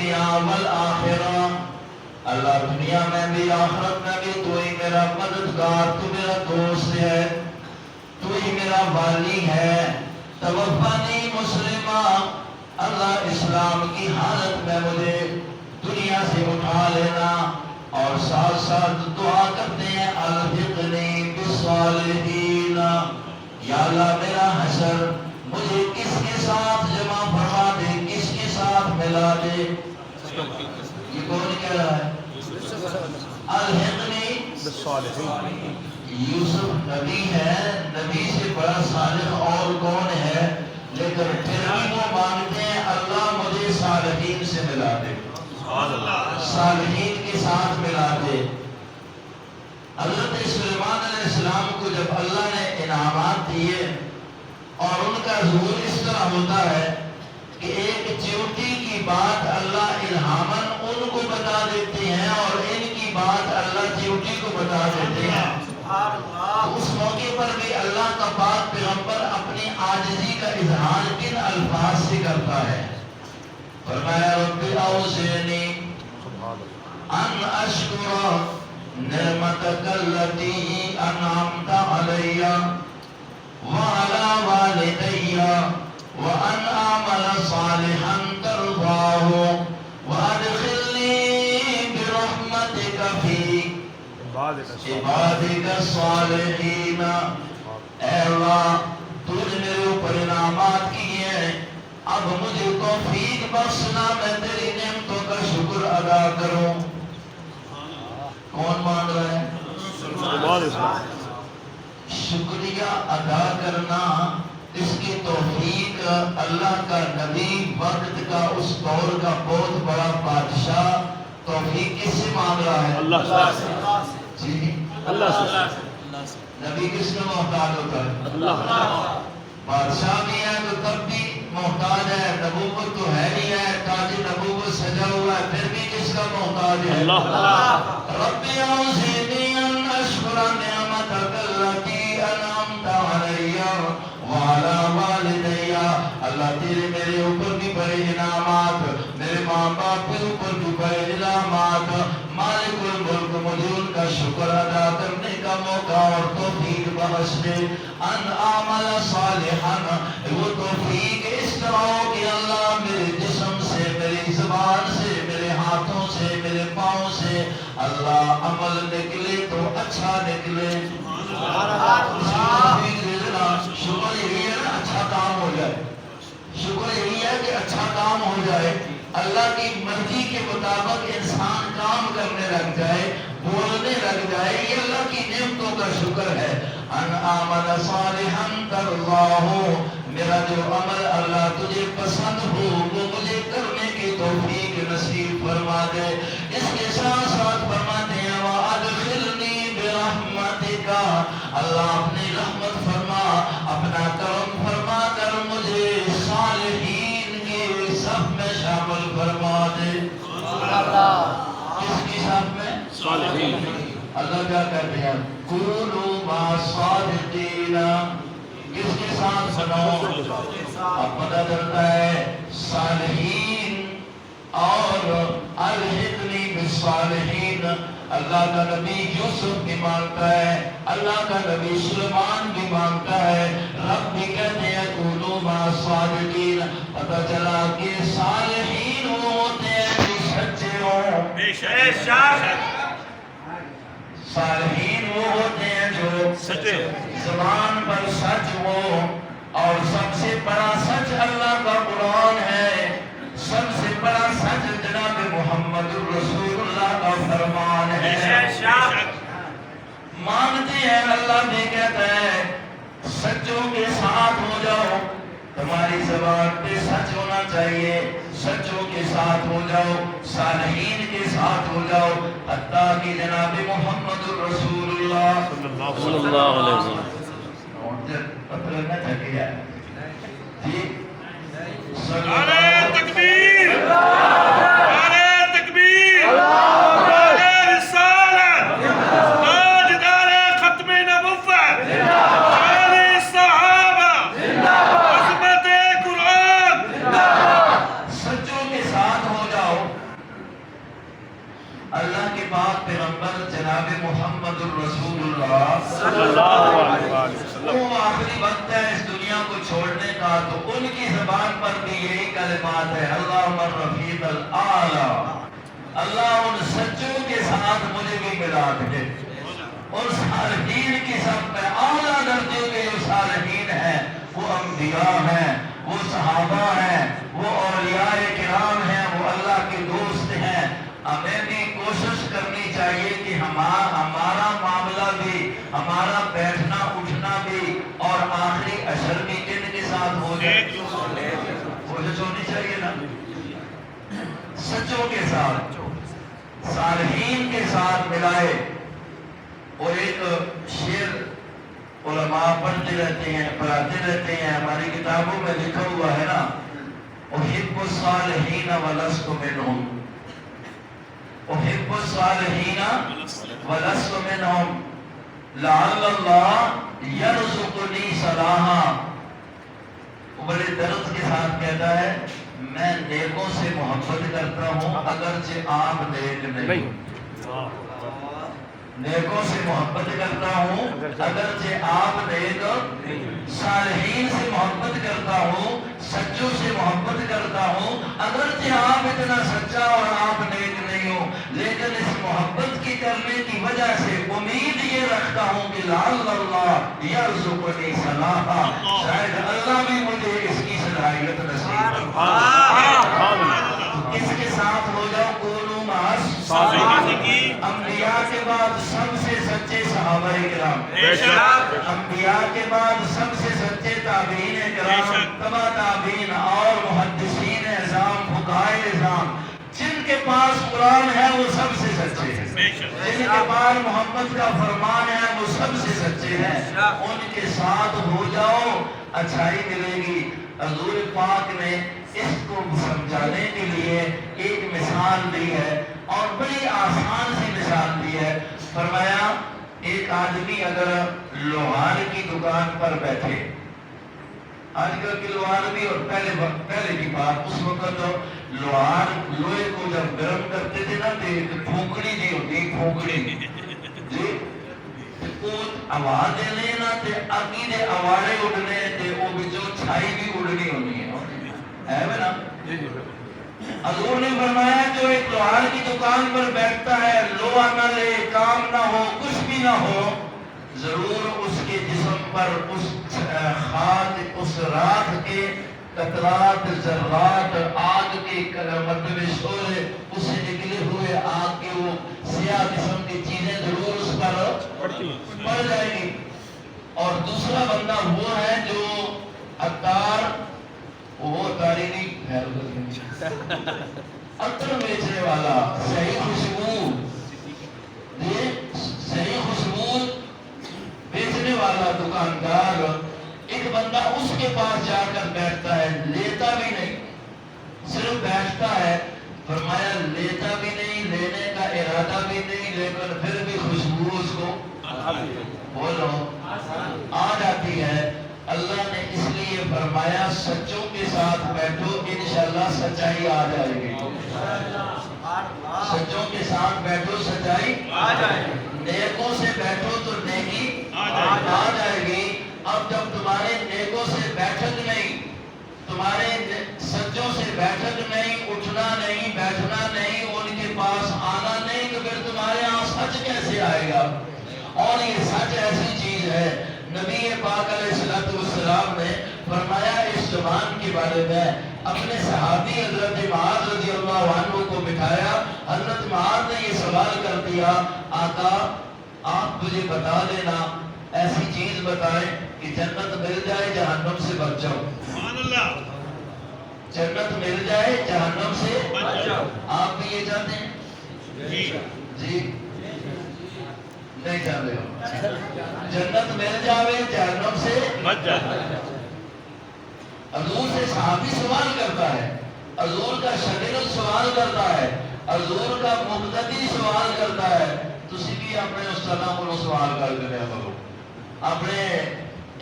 الدنیا والآخرہ، اللہ دنیا میں بھی آخرت میں بھی تو ہی میرا مددگار، تو میرا دوست ہے، تو ہی میرا والی ہے۔ توفانی مسلمہ، اللہ اسلام کی حالت میں مجھے دنیا سے اٹھا لینا۔ اور ساتھ ساتھ دعا کرتے ہیں الحقنی بالصالحین، یا اللہ میرا حشر مجھے کس کے ساتھ جمع فرما دے، کس کے ساتھ ملا دے۔ یہ کون کہہ رہا ہے؟ الحقنی بالصالحین۔ یوسف نبی ہے، نبی سے بڑا صالح اور کون ہے؟ لیکن پھر بھی وہ مانگتے ہیں اللہ مجھے صالحین سے ملا دے، صالحین کے ساتھ ملا دے۔ حضرت سلیمان علیہ السلام کو جب اللہ نے انعامات دیے اور ان کا ظہور اس طرح ہوتا ہے کہ ایک چیوٹی کی بات اللہ الہاماً ان کو بتا دیتے ہیں اور ان کی بات اللہ چیوٹی کو بتا دیتے ہیں۔ اس موقع پر بھی اللہ کا پاک پیغمبر اپنی عاجزی کا اظہار کن الفاظ سے کرتا ہے؟ فرمایا رب اوزعنی ان اشکر نعمتک التی انعمت علی وعلی والدی وان اعمل صالحا ترضاہ وادخلنی برحمتک فی عبادک الصالحین۔ اے اللہ تو نے میرے اوپر انعامات کیے ہیں، اب مجھے توفیق بخشنا میں تیری نعمتوں کا شکر ادا کروں۔ کون مانگ رہا ہے؟ شکریہ ادا کرنا، اس کی توفیق اللہ کا نبی، وقت کا اس دور کا بہت بڑا بادشاہ توفیق کس سے مانگ رہا ہے؟ اللہ سے۔ جی اللہ سے۔ نبی کس میں محتاج ہوتا ہے؟ اللہ۔ بادشاہ بھی ہے تو تب بھی محتاج ہے، نبوت تو ہے ہی ہے، تاج نبوت سجا ہوا ہے، پھر بھی کس کا محتاج ہے؟ اللہ۔ رب اوزعنی ان اشکر نعمتک التی انعمت علی وعلی والدی۔ اللہ تیرے میرے اوپر بھی بڑے انعامات، میرے ماں باپ کے اوپر بھی بڑے انعامات، مالک الملک مجھے ان کا شکر ادا کرنے کا موقع اور توفیق بخش دے۔ ان اعمل صالحا، وہ توفیق اس طرح ہو کہ اللہ میرے جسم سے، میری زبان سے، میرے ہاتھوں سے، میرے پاؤں سے اللہ عمل نکلے تو اچھا نکلے۔ شکر یہی ہے نا اچھا کام ہو جائے، شکر یہی ہے کہ اچھا کام ہو جائے، اللہ کی مرضی کے مطابق انسان کام کرنے لگ جائے، بولنے لگ جائے، یہ اللہ کی نعمتوں کا شکر ہے۔ ان اعمل صالحا ترضاہ، میرا جو عمل اللہ تجھے پسند ہو وہ مجھے کرنے کی توفیق نصیب فرما دے۔ اس کے ساتھ ساتھ فرماتے ہیں وادخلنی برحمتک، اللہ اپنی رحمت فرما، اپنا کرم فرما کر مجھے صالحین کے صف میں شامل فرما دے۔ کس کی صف میں؟ صالحین۔ اللہ کیا کہتے ہیں؟ کونوا مع الصادقین، کس کے ساتھ بناؤ؟ اب پتہ چلتا ہے صالحین اور الحقنی بالصالحین، اللہ کا نبی یوسف بھی مانگتا ہے، اللہ کا نبی سلیمان بھی مانگتا ہے، رب بھی کہتے ہیں کونوا مع الصادقین۔ پتہ چلا کہ صالحین وہ ہوتے ہیں جو سچے ہوں، صالحین وہ ہوتے ہیں جو سچے، زبان پر سچ ہو، اور سب سے بڑا سچ اللہ کا قرآن ہے، سب سے بڑا سچ جناب محمد رسول اللہ کا فرمان ہے۔ مانگتے ہیں اللہ بھی کہتا ہے سچوں کے ساتھ ہو جاؤ، تمہاری زبان پہ سچ ہونا چاہیے، سچوں کے ساتھ ہو جاؤ، صالحین کے ساتھ ہو جاؤ، حتیٰ کہ جناب محمد رسول اللہ صلی اللہ علیہ وسلم پتہ لگنا چاہیے جی نعرہ تکبیر، نعرہ تکبیر، نعرہ رسالت، تاجدار ختم نبوت، شان صحابہ، عظمت قرآن۔ سچوں کے ساتھ ہو جاؤ، اللہ کے پاک پیغمبر جناب محمد الرسول اللہ صلی اللہ علیہ وسلم وہ آخری وقت ہے اس دنیا کو چھوڑنے کا، تو ان کی زبان پر بھی یہی کلمات ہے، اللہم الرفیق الاعلی، اللہ ان سچوں کے ساتھ مجھے بھی ملا دے، اور صالحین کی سب میں اعلیٰ درجے کے جو صالحین ہیں وہ انبیاء ہیں، وہ صحابہ ہیں، وہ اولیاء کرام ہیں، وہ اللہ کے دوست ہیں۔ ہمیں بھی کوشش کرنی چاہیے کہ ہمارا معاملہ بھی، ہمارا بیٹھنا اٹھنا بھی اور آخری عشر بھی کن کے ساتھ ہو جائے، کوشش ہونی چاہیے نا، سچوں کے ساتھ، صالحین کے ساتھ ملائے۔ اور ایک شعر علماء پڑھتے رہتے ہیں، پڑھاتے رہتے ہیں، ہماری کتابوں میں لکھا ہوا ہے نا، احب الصالحین ولست منہم، احب الصالحین ولست منہم لعل اللہ یرزقنی صلاحا۔ بڑے درد کے ساتھ کہتا ہے میں نیکوں سے محبت کرتا ہوں اگرچہ آپ نیک نہیں، نیکوں سے محبت کرتا ہوں اگرچہ آپ نیک، صالحین سے محبت کرتا ہوں، سچوں سے محبت کرتا ہوں اگرچہ آپ اتنا سچا اور آپ نیک نہیں ہو، لیکن اس محبت کی کرنے کی وجہ سے امید یہ رکھتا ہوں کہ لعل اللہ یرزقنی صلاحا، شاید اللہ بھی مجھے اس کی صلاحیت نصیب کرے۔ اس کے ساتھ ہو جاؤ کونوا مع الصادقین، انبیاء کے بعد سب سے سچے صحابہ کرام، انبیاء کے بعد سب سے سچے تابعین کرام، تبع تابعین اور محدثین اعظام، فقہائے اعظام، جن کے پاس قرآن ہے وہ سب سے سچے ہیں، جن کے پاس محمد کا فرمان ہے وہ سب سے سچے ہیں، ان کے ساتھ ہو جاؤ اچھائی ملے گی۔ حضور پاک نے اس کو سمجھانے کے لیے ایک مثال دی ہے اور بڑی آسان سی مثال دی ہے، فرمایا ایک آدمی اگر لوہار کی دکان پر بیٹھے، آج کل کی لوہار بھی اور پہلے کی بات، اس وقت لوہار لوہے کو جب گرم کرتے تھے نا تو پھونکڑی نہیں ہوتی، پھونکڑی جی وہ آواز دینے نا تے اگی دے آوارے اڑنے تے وہ بچوں چھائی بھی اڑنی ہونی ہے نا۔ حضور نے فرمایا جو ایک لوہار کی دکان پر بیٹھتا ہے، لوہا نہ لے، کام نہ ہو، کچھ بھی نہ ہو، ضرور اس کے جسم پر اس خاک، اس راکھ کے قطرات، ذرات، آگ کے مطلب شعلے، اس سے نکلے ہوئے آگ کے وہ سیاہ قسم کی چیزیں ضرور اس پر پڑ جائیں گی۔ اور دوسرا بندہ وہ ہے جو عطار، وہ تاری نہیں عطر بیچنے والا، صحیح خوشبو، صحیح خوشبو بیچنے والا دکاندار، ایک بندہ اس کے پاس جا کر بیٹھتا ہے، لیتا بھی نہیں، صرف بیٹھتا ہے، فرمایا لیتا بھی نہیں، لینے کا ارادہ بھی نہیں، لیکن پھر بھی خوشبو اس کو بولو آ جاتی ہے۔ اللہ نے اس لیے فرمایا سچوں کے ساتھ بیٹھو، انشاءاللہ سچائی آ جائے گی، سچوں کے ساتھ بیٹھو سچائی آ جائے گی، نیکوں سے بیٹھو تو نیکی آ جائے گی۔ اب جب تمہارے نیکوں سے بیٹھک نہیں، تمہارے سچوں سے بیٹھک نہیں، اٹھنا نہیں، بیٹھنا نہیں، ان کے پاس آنا نہیں، تو پھر تمہارے یہاں سچ کیسے آئے گا؟ اور یہ سچ ایسی چیز ہے، نبی پاک علیہ السلام نے فرمایا اس زبان کے بارے میں، اپنے صحابی حضرت معاذ رضی اللہ عنہ کو بٹھایا، حضرت معاذ نے یہ سوال کر دیا، آقا آپ مجھے بتا دینا، ایسی چیز بتائیں کہ جنت مل جائے جہنم سے بچ جاؤ، جنت مل جائے جہنم سے بچ جاؤ۔ آپ بھی یہ چاہتے ہیں؟ جی نہیں چاہتے ہو، جنت مل جاوے جہنم سے بچ جائے۔ حضور سے صحابی سوال کرتا ہے، حضور کا شاگرد سوال کرتا ہے، حضور کا مقتدی سوال کرتا ہے، تسی بھی اپنے استاداں کو سوال کر دیا کرو، اپنے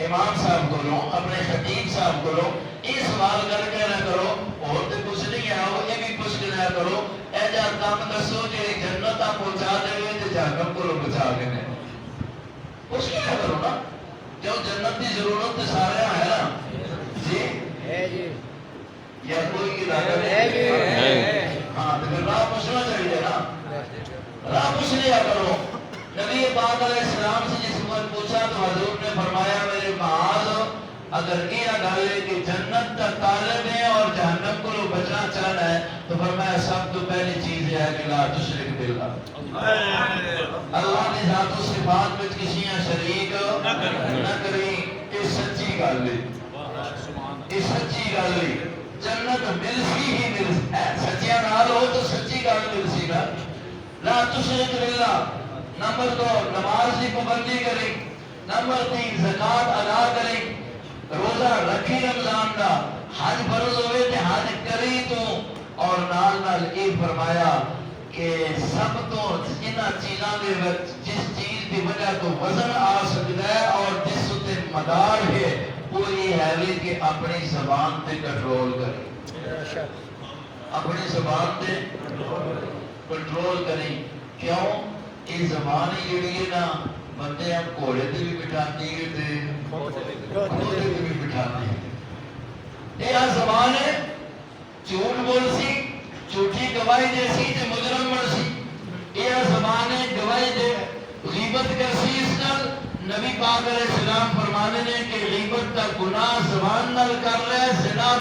امام صاحب کو لو، اپنے خطیب صاحب کو لو، یہ سوال کر کے نہ کرو، اور تو کچھ نہیں ہے وہ یہ بھی پوچھ کے نہ کرو، اے جا جا کام دسو جی جنت آپ پہنچا دے تے جہنم کو بچا دینے اس کی کیا کرو نا جو جنت کی ضرورت تے سارے ہے نا جی یا کوئی کی طاقت ہے ہاں تو پھر راہ پوچھنا چاہیے نا راہ پوچھ لیا کرو نبی پاک علیہ السلام سے جس وقت پوچھا تو حضور نے فرمایا میرے معاذ اگر یہ گل ہے کہ جنت کا طالب ہے اور جہنم کو بچنا چاہنا ہے تو فرمایا سب تو پہلی چیز ہے کہ لا تشرک باللہ اللہ نے ذات و صفات میں کسی شریک نہ کریں یہ سچی گل ہے یہ سچی گل ہے جنت مل سی ہی مل سچیاں نال ہو تو سچی گل مل سی نا لا تشرک باللہ نمبر 2 نماز کی پابندی کریں نمبر 3 زکات ادا کریں روزہ رکھی رمضان کا حج فرض ہوئے تے حج کری تو اور نال نال یہ فرمایا کہ سب تو انہاں چیزاں دے جس چیز کی وجہ تو وزن آ سکتا ہے اور جس تے مدار ہے وہ یہ ہے کہ اپنی زبان تے کنٹرول کرے اپنی زبان تے کنٹرول کریں کیوں یہ زبان ہی جڑی ہے نا بندے ہم گھوڑے تے بھی بٹھاتی ہے تے گھوڑے تے بھی بٹھاتی ہے یہ زبان ہے جھوٹ بول سی جھوٹی گواہی دے سی تے مجرم بن سی یہ زبان ہے گواہی دے غیبت کر سی اس نال نبی پاک علیہ السلام فرمانے نے کہ غیبت کا گناہ زبان نال کر رہا ہے زنا